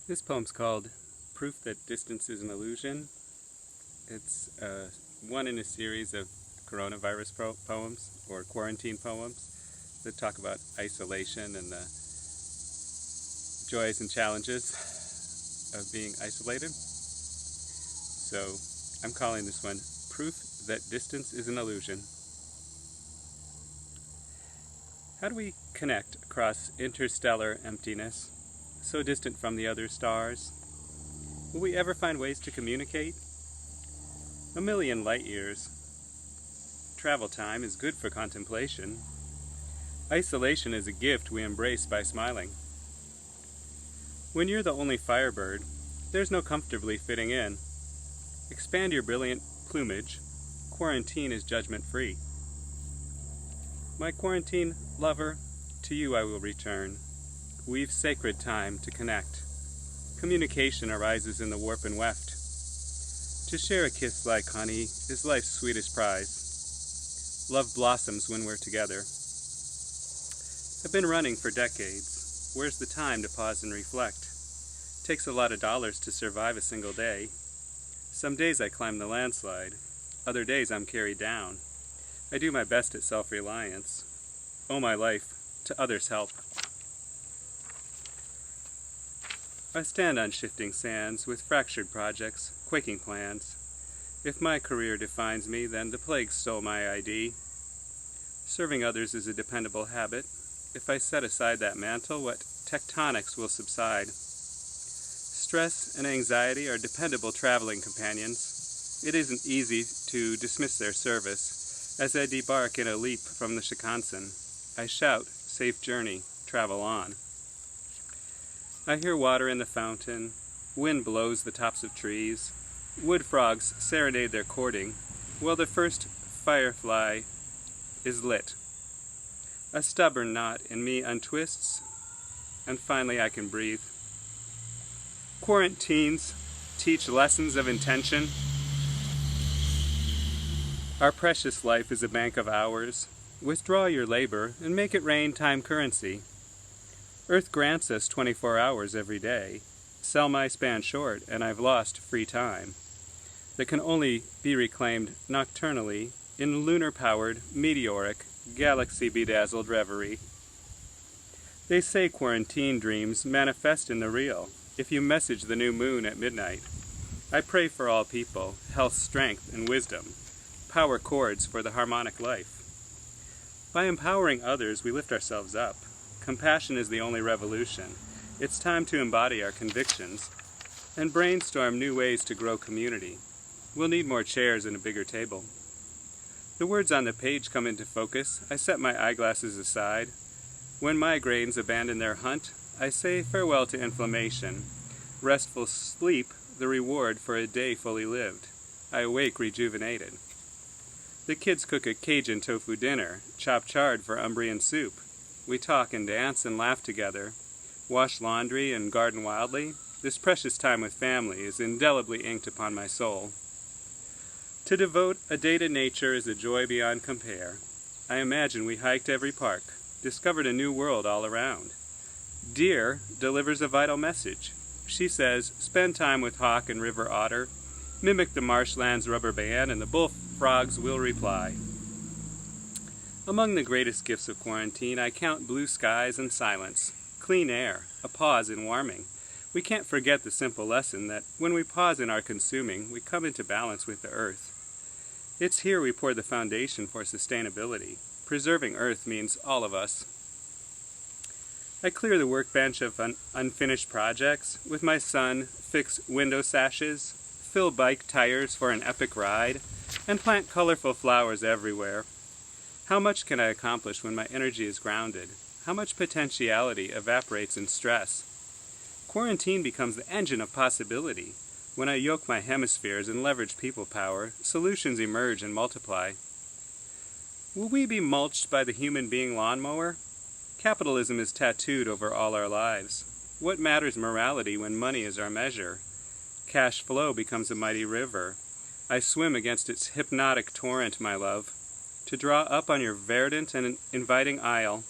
This poem's called Proof That Distance is an Illusion. It's one in a series of coronavirus poems or quarantine poems that talk about isolation and the joys and challenges of being isolated. So I'm calling this one Proof That Distance is an Illusion. How do we connect across interstellar emptiness, so distant from the other stars? Will we ever find ways to communicate? A million light years. Travel time is good for contemplation. Isolation is a gift we embrace by smiling. When you're the only firebird, there's no comfortably fitting in. Expand your brilliant plumage. Quarantine is judgment-free. My quarantine lover, to you I will return. We've sacred time to connect. Communication arises in the warp and weft. To share a kiss like honey is life's sweetest prize. Love blossoms when we're together. I've been running for decades. Where's the time to pause and reflect? Takes a lot of dollars to survive a single day. Some days I climb the landslide. Other days I'm carried down. I do my best at self-reliance. Owe my life to others' help. I stand on shifting sands with fractured projects, quaking plans. If my career defines me, then the plague stole my ID. Serving others is a dependable habit. If I set aside that mantle, what tectonics will subside? Stress and anxiety are dependable traveling companions. It isn't easy to dismiss their service. As I debark in a leap from the Shinkansen, I shout, safe journey, travel on. I hear water in the fountain, wind blows the tops of trees, wood frogs serenade their courting, while the first firefly is lit. A stubborn knot in me untwists, and finally I can breathe. Quarantines teach lessons of intention. Our precious life is a bank of hours. Withdraw your labor and make it rain time currency. Earth grants us 24 hours every day. Sell my span short and I've lost free time that can only be reclaimed nocturnally in lunar-powered, meteoric, galaxy-bedazzled reverie. They say quarantine dreams manifest in the real if you message the new moon at midnight. I pray for all people, health, strength, and wisdom, power chords for the harmonic life. By empowering others, we lift ourselves up. Compassion is the only revolution. It's time to embody our convictions and brainstorm new ways to grow community. We'll need more chairs and a bigger table. The words on the page come into focus. I set my eyeglasses aside. When migraines abandon their hunt, I say farewell to inflammation. Restful sleep, the reward for a day fully lived. I awake rejuvenated. The kids cook a Cajun tofu dinner, chop chard for Umbrian soup. We talk and dance and laugh together, wash laundry and garden wildly. This precious time with family is indelibly inked upon my soul. To devote a day to nature is a joy beyond compare. I imagine we hiked every park, discovered a new world all around. Deer delivers a vital message. She says, spend time with hawk and river otter, mimic the marshland's rubber band, and the bullfrogs will reply. Among the greatest gifts of quarantine, I count blue skies and silence, clean air, a pause in warming. We can't forget the simple lesson that when we pause in our consuming, we come into balance with the earth. It's here we pour the foundation for sustainability. Preserving earth means all of us. I clear the workbench of unfinished projects. With my son, fix window sashes, fill bike tires for an epic ride, and plant colorful flowers everywhere. How much can I accomplish when my energy is grounded? How much potentiality evaporates in stress? Quarantine becomes the engine of possibility. When I yoke my hemispheres and leverage people power, solutions emerge and multiply. Will we be mulched by the human being lawnmower? Capitalism is tattooed over all our lives. What matters morality when money is our measure? Cash flow becomes a mighty river. I swim against its hypnotic torrent, my love. To draw up on your verdant and inviting isle,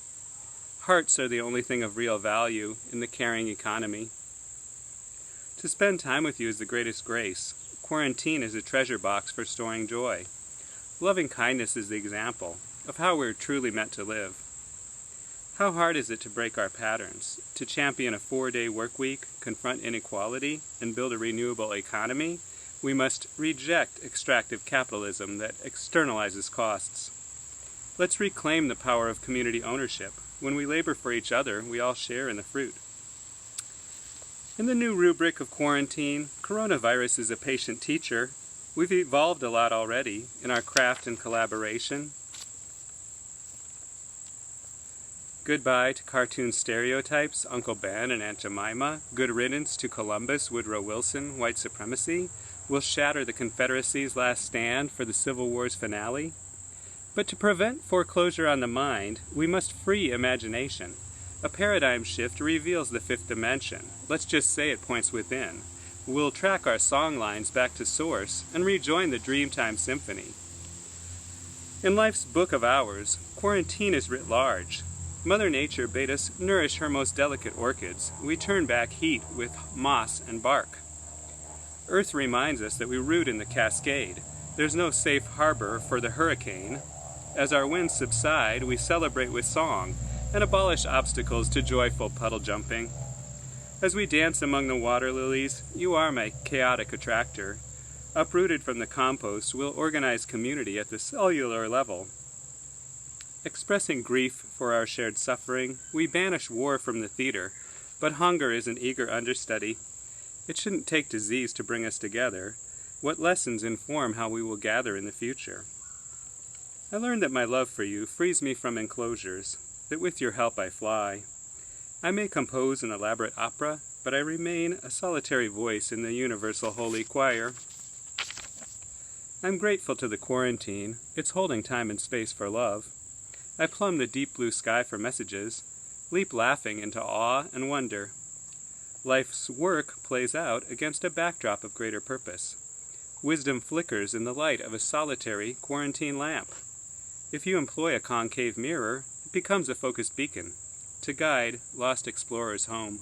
hearts are the only thing of real value in the caring economy. To spend time with you is the greatest grace. Quarantine is a treasure box for storing joy. Loving kindness is the example of how we're truly meant to live. How hard is it to break our patterns, to champion a 4-day work week, confront inequality, and build a renewable economy? We must reject extractive capitalism that externalizes costs. Let's reclaim the power of community ownership. When we labor for each other, we all share in the fruit. In the new rubric of quarantine, coronavirus is a patient teacher. We've evolved a lot already in our craft and collaboration. Goodbye to cartoon stereotypes, Uncle Ben and Aunt Jemima. Good riddance to Columbus, Woodrow Wilson, white supremacy. We'll shatter the Confederacy's last stand for the Civil War's finale. But to prevent foreclosure on the mind, we must free imagination. A paradigm shift reveals the fifth dimension. Let's just say it points within. We'll track our song lines back to source and rejoin the Dreamtime Symphony. In life's book of hours, quarantine is writ large. Mother Nature bade us nourish her most delicate orchids. We turn back heat with moss and bark. Earth reminds us that we root in the cascade. There's no safe harbor for the hurricane. As our winds subside, we celebrate with song and abolish obstacles to joyful puddle jumping. As we dance among the water lilies, you are my chaotic attractor. Uprooted from the compost, we'll organize community at the cellular level. Expressing grief for our shared suffering, we banish war from the theater, but hunger is an eager understudy. It shouldn't take disease to bring us together. What lessons inform how we will gather in the future? I learned that my love for you frees me from enclosures, that with your help I fly. I may compose an elaborate opera, but I remain a solitary voice in the universal holy choir. I'm grateful to the quarantine. It's holding time and space for love. I plumb the deep blue sky for messages, leap laughing into awe and wonder. Life's work plays out against a backdrop of greater purpose. Wisdom flickers in the light of a solitary quarantine lamp. If you employ a concave mirror, it becomes a focused beacon to guide lost explorers home.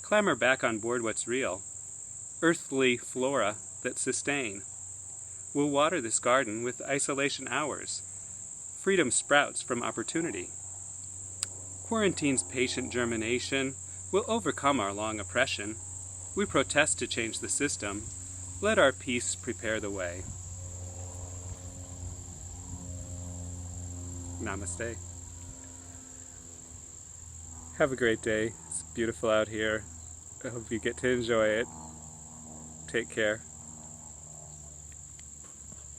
Clamber back on board what's real, earthly flora that sustain. We'll water this garden with isolation hours. Freedom sprouts from opportunity. Quarantine's patient germination will overcome our long oppression. We protest to change the system. Let our peace prepare the way. Namaste. Have a great day. It's beautiful out here. I hope you get to enjoy it. Take care.